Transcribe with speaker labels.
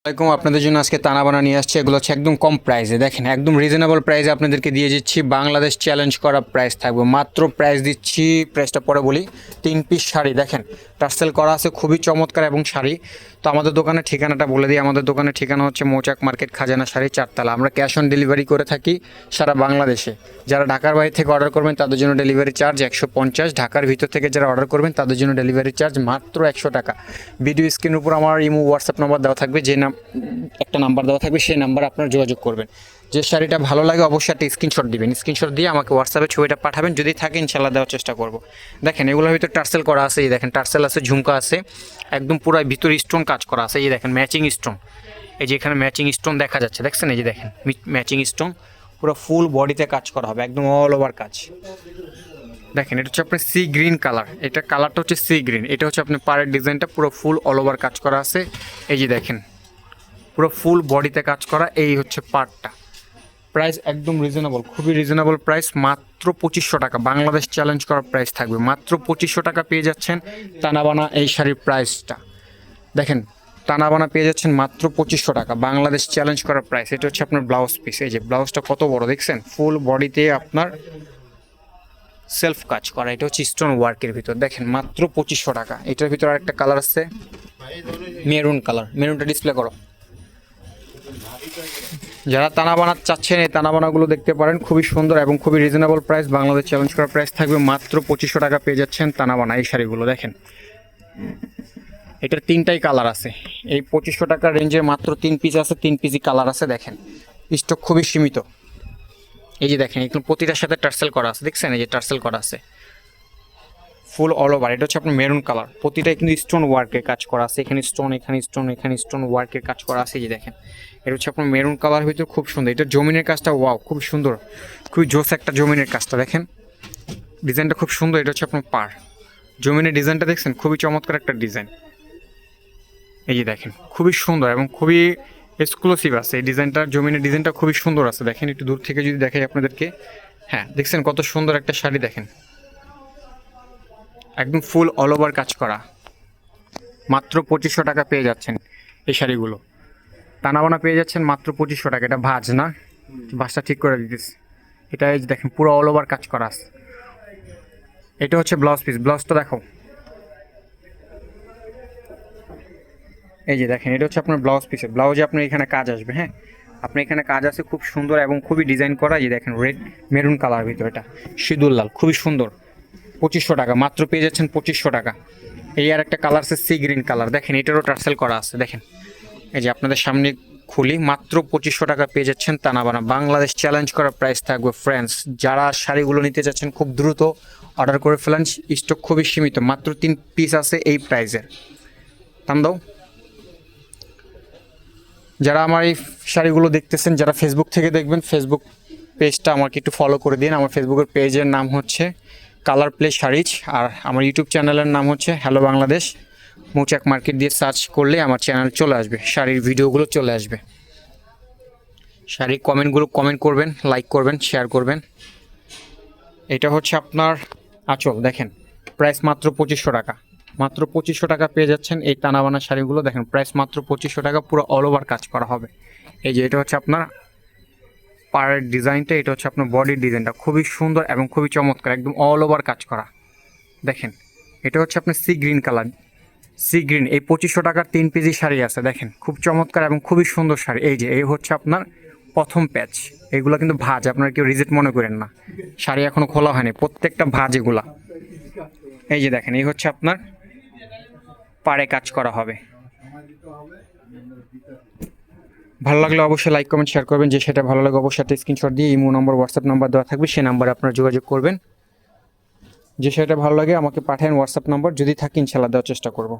Speaker 1: আসসালামাইকুম আপনাদের জন্য আজকে তানাবানা নিয়ে আসছে। এগুলো হচ্ছে একদম কম প্রাইসে, দেখেন একদম রিজনেবল প্রাইসে আপনাদেরকে দিয়ে দিচ্ছি। বাংলাদেশ চ্যালেঞ্জ করা প্রাইস থাকবে, মাত্র প্রাইস দিচ্ছি। প্রাইসটা পরে বলি। 3 পিস শাড়ি দেখেন টার্সেল করা আছে, খুবই চমৎকার এবং শাড়ি। তো আমাদের দোকানের ঠিকানাটা বলে দিই। আমাদের দোকানের ঠিকানা হচ্ছে মৌচাক মার্কেট, খাজানা শাড়ি, 4 তলা। আমরা ক্যাশ অন ডেলিভারি করে থাকি সারা বাংলাদেশে। যারা ঢাকার বাইরে থেকে অর্ডার করবেন তাদের জন্য ডেলিভারি চার্জ 150। ঢাকার ভিতর থেকে যারা অর্ডার করবেন তাদের জন্য ডেলিভারি চার্জ মাত্র 100 টাকা। ভিডিও স্ক্রিনের উপর আমার ইমো হোয়াটসঅ্যাপ নাম্বার দেওয়া থাকবে, একটা নাম্বার দেওয়া থাকবে, সেই নাম্বারে আপনারা যোগাযোগ করবেন। যে শাড়িটা ভালো লাগে অবশ্যই একটা স্ক্রিনশট দিবেন। স্ক্রিনশট দিয়ে আমাকে হোয়াটসঅ্যাপে ছবিটা পাঠাবেন, যদি থাকে ইনশাল্লাহ দেওয়ার চেষ্টা করব। দেখেন এগুলোর ভিতরে টার্সেল করা আছে, এই দেখেন টার্সেল আছে, ঝুমকা আছে, একদম পুরো ভিতরে স্টোন কাজ করা আছে। এই দেখেন ম্যাচিং স্টোন, এই যে এখানে ম্যাচিং স্টোন দেখা যাচ্ছে, দেখছেন? এই যে দেখেন ম্যাচিং স্টোন, পুরো ফুল বডিতে কাজ করা হবে, একদম অল ওভার কাজ। দেখেন এটা হচ্ছে আপনার সি গ্রিন কালার, এটা কালারটা হচ্ছে সি গ্রিন। এটা হচ্ছে আপনার পাড়ের ডিজাইনটা পুরো ফুল অল ওভার কাজ করা আছে। এই যে দেখেন পুরো ফুল বডিতে কাজ করা, এই হচ্ছে পার্টটা। প্রাইস একদম রিজনেবল, খুবই রিজনেবল প্রাইস, মাত্র 2500 টাকা। বাংলাদেশ চ্যালেঞ্জ করার প্রাইস থাকবে, মাত্র 2500 টাকা পেয়ে যাচ্ছেন তানাবানা এই শাড়ির প্রাইসটা। দেখেন তানাবানা পেয়ে যাচ্ছেন মাত্র 2500 টাকা, বাংলাদেশ চ্যালেঞ্জ করার প্রাইস। এটা হচ্ছে আপনার ব্লাউজ পিস, এই যে ব্লাউজটা কত বড় দেখছেন, ফুল বডিতে আপনার সেলফ কাজ করা। এটা হচ্ছে স্টোন ওয়ার্কের ভিতর, দেখেন মাত্র 2500 টাকা। এটার ভিতর আরেকটা কালার আছে মেরুন কালার, মেরুনটা ডিসপ্লে করো। যারা তানাবানা চাচ্ছেন এই তানাবানাগুলো দেখতে পারেন, খুবই সুন্দর এবং খুবই রিজনেবল প্রাইস। বাংলাদেশ চ্যালেঞ্জ করার প্রাইস থাকবে মাত্র 2500 টাকা পেয়ে যাচ্ছেন তানাবানা এই শাড়িগুলো। দেখেন এটার 3টাই কালার আছে, এই 2500 টাকার রেঞ্জের মাত্র 3 পিস আছে, 3 পিসই কালার আছে। দেখেন স্টক খুবই সীমিত। এই যে দেখেন এগুলো প্রতিটার সাথে টার্সেল করা আছে, দেখছেন? এই যে টার্সেল করা আছে ফুল অল ওভার। এটা হচ্ছে আপনার মেরুন কালার, প্রতিটাই কিন্তু স্টোন ওয়ার্কের কাজ করা আছে। এখানে স্টোন, এখানে স্টোন, এখানে স্টোন ওয়ার্কের কাজ করা আছে। এই যে দেখেন এটা হচ্ছে আপনার মেরুন কালার ভিতরে, খুব সুন্দর। এটা জমিনের কাজটা ওয়াও, খুব সুন্দর, খুবই জোস একটা জমিনের কাজটা। দেখেন ডিজাইনটা খুব সুন্দর। এটা হচ্ছে আপনার পার জমিনের ডিজাইনটা, দেখছেন? খুবই চমৎকার একটা ডিজাইন। এই যে দেখেন খুবই সুন্দর এবং খুবই এক্সক্লুসিভ আছে এই ডিজাইনটা। জমিনের ডিজাইনটা খুবই সুন্দর আছে। দেখেন একটু দূর থেকে যদি দেখাই আপনাদেরকে, হ্যাঁ দেখছেন কত সুন্দর একটা শাড়ি। দেখেন একদম ফুল অল ওভার কাজ করা, মাত্র 2500 টাকা পেয়ে যাচ্ছেন এই শাড়িগুলো। তানাবানা পেয়ে যাচ্ছেন মাত্র 2500 টাকা। এটা ভাঁজ না, ভাঁজটা ঠিক করে দিতেছি। এটা এই যে দেখেন পুরো অল ওভার কাজ করা আছে। এটা হচ্ছে ব্লাউজ পিস, ব্লাউজটা দেখো। এই যে দেখেন এটা হচ্ছে আপনার ব্লাউজ পিসে, ব্লাউজে আপনার এখানে কাজ আসবে। হ্যাঁ আপনার এখানে কাজ আছে, খুব সুন্দর এবং খুবই ডিজাইন করা। এই যে দেখেন রেড মেরুন কালার ভিতর, এটা সিঁদুর লাল, খুবই সুন্দর। 2500 টাকা মাত্র পেয়ে যাচ্ছেন 2500 টাকা। এই আর একটা কালার আছে সি গ্রিন কালার, দেখেন এটারও টার্সেল করা আছে। দেখেন এই যে আপনাদের সামনে খুলি, মাত্র 2500 টাকা পেয়ে যাচ্ছেন তানাবানা। বাংলাদেশ চ্যালেঞ্জ করার প্রাইস থাকবে। ফ্রেন্ডস যারা শাড়িগুলো নিতে চাচ্ছেন খুব দ্রুত অর্ডার করে ফেলেন, স্টক খুবই সীমিত, মাত্র 3 পিস আছে এই প্রাইসের। দাম দাও। যারা আমার এই শাড়িগুলো দেখতেছেন, যারা ফেসবুক থেকে দেখবেন, ফেসবুক পেজটা আমাকে একটু ফলো করে দিন। আমার ফেসবুকের পেজের নাম হচ্ছে কালার প্লে শাড়িজ, আর আমার ইউটিউব চ্যানেলের নাম হচ্ছে হ্যালো বাংলাদেশ। মৌচাক মার্কেট দিয়ে সার্চ করলে আমার চ্যানেল চলে আসবে, শাড়ির ভিডিওগুলো চলে আসবে। শাড়ির কমেন্টগুলো কমেন্ট করবেন, লাইক করবেন, শেয়ার করবেন। এটা হচ্ছে আপনার আঁচল, দেখেন প্রাইস মাত্র 2500 টাকা। মাত্র 2500 টাকা পেয়ে যাচ্ছেন এই তানাবানা শাড়িগুলো। দেখেন প্রাইস মাত্র 2500 টাকা, পুরো অল ওভার কাজ করা হবে। এই যে এটা হচ্ছে আপনার পাড়ের ডিজাইনটা, এটা হচ্ছে আপনার বডির ডিজাইনটা, খুবই সুন্দর এবং খুবই চমৎকার, একদম অল ওভার কাজ করা। দেখেন এটা হচ্ছে আপনার sea green colour, sea green. এই 2500 টাকার 3 পিসি শাড়ি আছে, দেখেন খুব চমৎকার এবং খুবই সুন্দর শাড়ি। এই যে এই হচ্ছে আপনার প্রথম প্যাচ, এগুলো কিন্তু ভাঁজ, আপনারা কেউ রিজেক্ট মনে করেন না, শাড়ি এখনো খোলা হয়নি, প্রত্যেকটা ভাঁজ এগুলা। এই যে দেখেন এই হচ্ছে আপনার পাড়ে কাজ করা হবে। ভালো লাগলে অবশ্যই লাইক কমেন্ট শেয়ার করবেন। যে সেটা ভালো লাগে অবশ্যই একটা স্ক্রিনশট দিয়ে ইমো নম্বর হোয়াটসঅ্যাপ নাম্বার দেওয়া থাকবে, সেই নাম্বারে আপনারা যোগাযোগ করবেন। যে সেটা ভালো লাগে আমাকে পাঠান হোয়াটসঅ্যাপ নাম্বার, যদি থাকে ইনশাল্লাহ দেওয়ার চেষ্টা করব।